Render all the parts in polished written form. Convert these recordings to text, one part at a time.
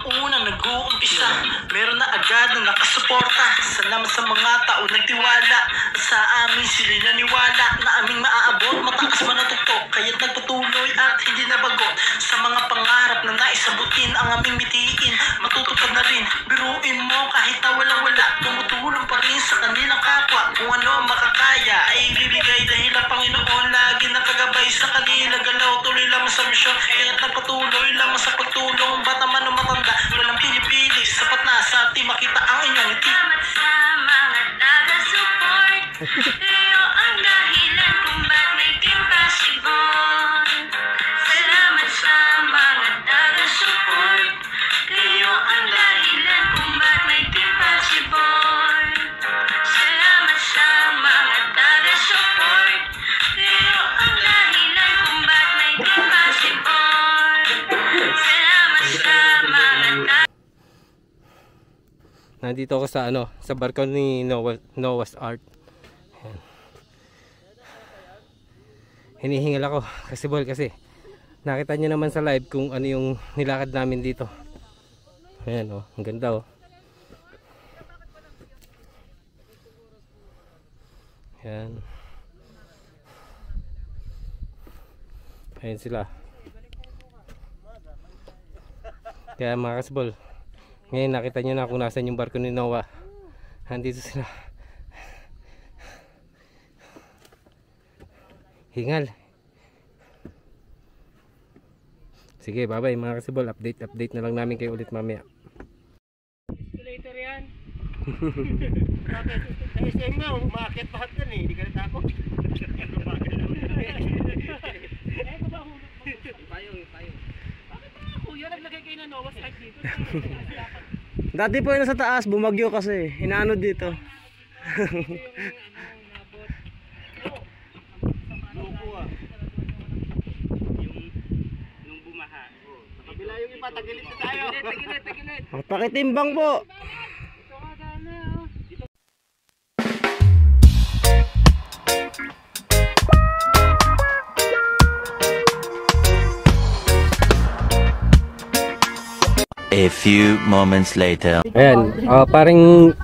unang nag-uumpisa, meron na agad na nakasuporta. Salamat sa mga tao nagtiwala sa amin, sila'y naniwala na aming maaabot, mataas man ang tuktok, kaya't nagpatuloy at hindi nabagot. Sa mga pangarap na naisabutin, ang aming bitiin, matutupad na rin. Biruin mo kahit na walang-wala, tumutulong pa rin sa kanilang kapwa. Kung ano makakaya ay ibibigay dahil ang Panginoon lagi nakagabay sa kanila. Galaw tuloy lamang sa misyon, kaya't nagpatuloy lamang sa pagtulong. Bata man o matanda, walang pinipili, sapat na sa ating makita ang inyong ngiti. Salamat sa mga taga-support, kayo ang dahilan kung ba't may Team Pasibon. Salamat sa mga taga-support, kayo ang dahilan kung ba't may Team Pasibon. Salamat sa mga taga-support, kayo ang dahilan kung ba't may Team Pasibon. Salamat sa mga Nandito ako sa sa barko ni Noah's Ark. Ayan. Hinihingal ako kasi nakita niyo naman sa live kung ano yung nilakad namin dito. Ayan ang ganda Ayan. Ayan sila. Kaya mga kasbol, ngayon nakita nyo na kung nasan yung barko ni Noah. Nandito sila. Hingal. Sige, bye bye mga kasibol. Update na lang namin kayo ulit mamaya. Later yan. Ay, SM nga, umakit pa hagdan eh. Hindi ka natakot. Dati po yun sa taas, bumagyo kasi. Inaano dito. Nung bumaha. Sa kabila yung iba, tagilid na tayo. Tagilid. Pakitimbang po. A few moments later. Ayan, paring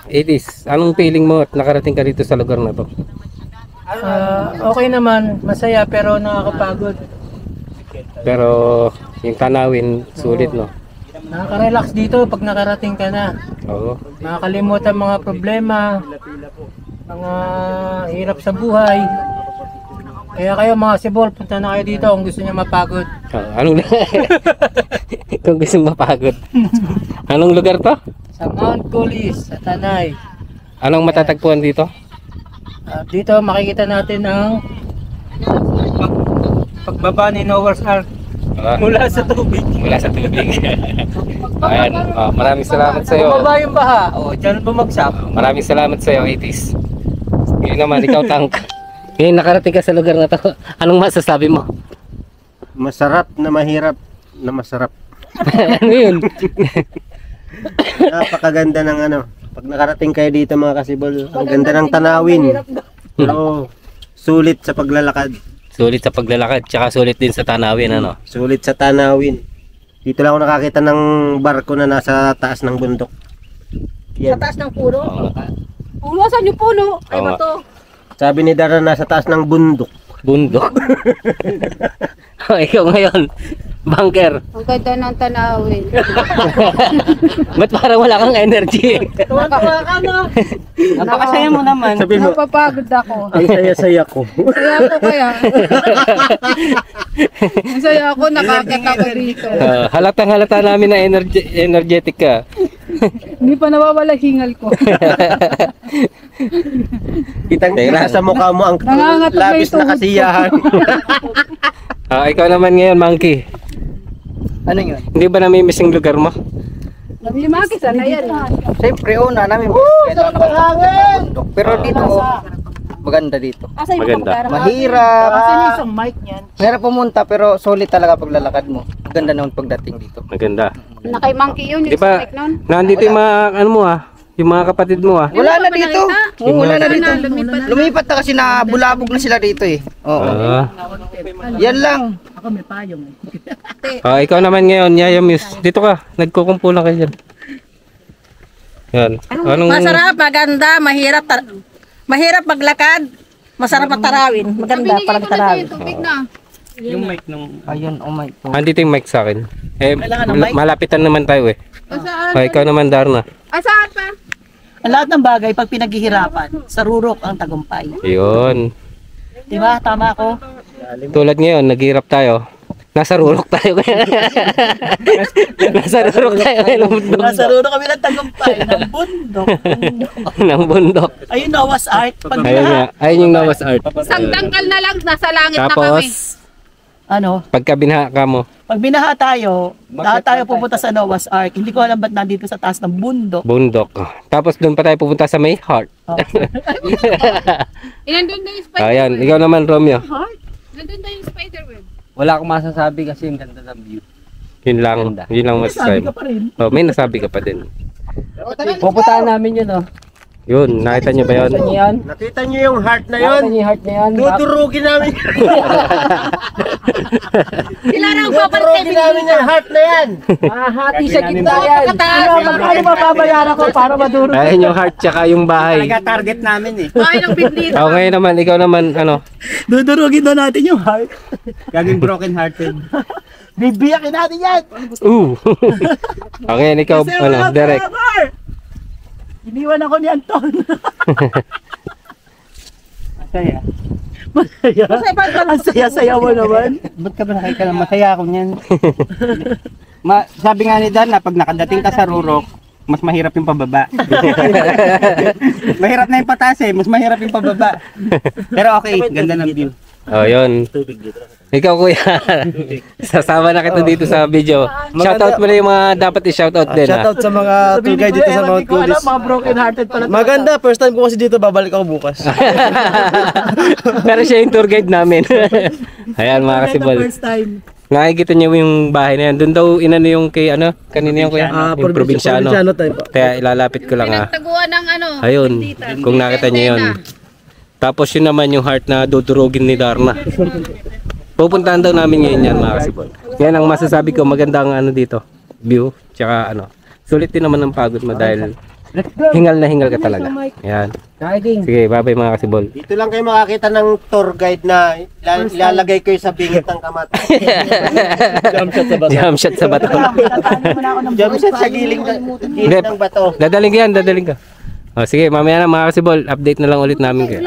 80s. Anong feeling mo at nakarating ka dito sa lugar na to? Okay naman, masaya pero nakakapagod. Pero yung tanawin, sulit no? Nakaka-relax dito pag nakarating ka na. Oo. Nakakalimutan mga problema, mga hirap sa buhay. Kaya kayo mga sibol, punta na kayo dito kung gusto niyo mapagod. Anong kung gusto mapagod? Anong lugar to? Sa Mount Coolys, sa Tanay. Anong matatagpuan dito? Dito makikita natin ang pagbaba ni Noah's Ark mula sa tubig. Mula sa tubig. Ayan, maraming salamat sa iyo. Bumaba yung baha, dyan bumagsak. Maraming salamat sa iyo, 80s. Ngayon naman, ikaw tank. Ngayon nakarating ka sa lugar na to. Anong masasabi mo? Masarap na mahirap na masarap. Ano yun? Napakaganda ng pag nakarating kayo dito mga kasibol, ang ganda ng tanawin. Pero sulit sa paglalakad. Sulit sa paglalakad, tsaka sulit din sa tanawin, Sulit sa tanawin. Dito lang ako nakakita ng barko na nasa taas ng bundok. Sa taas ng puno? Puno? Saan yung puno? Ay, bato. Sabi ni Dara nasa taas ng bundok. Bundok? Ikaw ngayon, bunker. Ang ganda ng tanawin. Ba't parang wala kang energy? Tuwa ka na. Napakasaya mo naman. Sabi mo, Napapagod ako. ang saya-saya ko. Saya ako kaya. Ang saya ako, nakakit ako dito. Halatang halata namin na energetic ka. Hindi pa nawawala hingal ko. Kitang-kita sa mukha mo ang Nangangatog na labis yung na tuhod ko. kasiyahan. Ikaw naman ngayon, Monkey. Ano yun? Hindi ba namimissing lugar mo? Limaki sana yan. Siyempre una namin. Pero dito maganda dito. Asa yung Maganda. kapagara? Mahirap. Asan yung isang mic niyan? Mahirap pumunta pero solid talaga paglalakad mo. Maganda naman pagdating dito. Maganda. Nakay monkey yun, Di yung ba, stick nun. nandito yung mga, Yung mga kapatid mo ah. Wala na dito. Oo, wala na dito. Lumipat na kasi na bulabog na sila dito eh. Oo. Yan lang. Ikaw naman ngayon, Yaya Muse. Dito ka, nagkukumpulan kayo dyan. Yan. Anong... Masarap, maganda, mahirap maglakad. Masarap at tarawin. Maganda pala tarawin. Yung mic nung... Ayun, oh my God. Andito yung mic sa akin. Malapitan naman tayo eh. Ikaw naman, Darna. Saan pa? Ang lahat ng bagay, pag pinaghihirapan, sa rurok ang tagumpay. Yun. Di ba? Tama ako? Tulad ngayon, naghihirap tayo. Nasa rurok tayo. Nasa rurok tayo ng bundok. Nasa rurok kami ng tagumpay, ng bundok. Ng bundok. Ayun, Noah's Ark. Pag Ayun nga. Ayun yung Noah's Ark. Isang dangkal na lang, nasa langit na kami. Tapos, ano, pagka binaha ka mo, pag binaha tayo, lahat tayo pupunta sa Noah's Ark. Hindi ko alam ba't nandito sa taas ng bundok. bundok. Tapos doon pa tayo pupunta sa may heart. Nandun na yung spider Ayan, ikaw naman, Romeo. Nandun na yung spider web. Wala akong masasabi kasi yung ganda ng view. Yun lang masasabi. Sabi ka pa rin. Oh, may nasabi ka pa din. Pupuntahan namin yun, oh. Yun, nakita niyo ba yun? Yan. Nakita niyo yung heart na yun? Nakita niyo yung heart na yan. Dudurugin namin. Sila raw Dudurugin namin yung heart na yan. Hati sa gitna yan. Ano mababayaran ko para maduro? Ayun yung heart tsaka yung bahay. Target namin eh. Bahay ng biblia. Oh, ngayon naman, ikaw naman, ano? Dudurugin na natin yung heart. Gaging broken hearted. Bibiyakin natin yan. Okay, ikaw, Kasi ano, wala Derek. forever. Iniwan ako ni Anton. Masaya. Ang saya-saya mo naman. Ba't ka ba nakikita? Masaya ako niyan. Sabi nga ni Dan na pag nakadating ka sa rurok, mas mahirap yung pababa. Mahirap na yung pataas eh, mas mahirap yung pababa. Pero okay, ganda ng view. Oh, yun. Ikaw, kuya. Sasama na kita dito sa video. Shoutout mo na yung mga dapat i-shoutout din. Shoutout sa mga tour guide dito sa Mount Golis. Mga broken hearted pala. Maganda, first time ko kasi dito, babalik ako bukas. Pero siya yung tour guide namin. Ayan mga kasibol. First time. Nakikita niyo yung bahay na yan. Doon daw inano yung kay ano, kanina yung kuya, yung probinsyano. Kaya ilalapit ko lang ah. Taguan ng ano. Ayun, kung nakita niyo yun. Tapos yun naman yung heart na dudurugin ni Darna. Pupuntahan daw namin ngayon yan mga kasibol. Yan ang masasabi ko, maganda ang ano dito, view, tsaka ano. Sulit din naman ang pagod mo dahil hingal na hingal ka talaga. Yan. Sige, bye-bye mga kasibol. Dito lang kayo makakita ng tour guide na ilalagay ko sa bingit ng kamata. Jump shot sa bato. Jump shot sa giling ng bato. Dadaling ka yan, dadaling ka. O, sige, mamaya na mga kasibol, update na lang ulit namin kayo.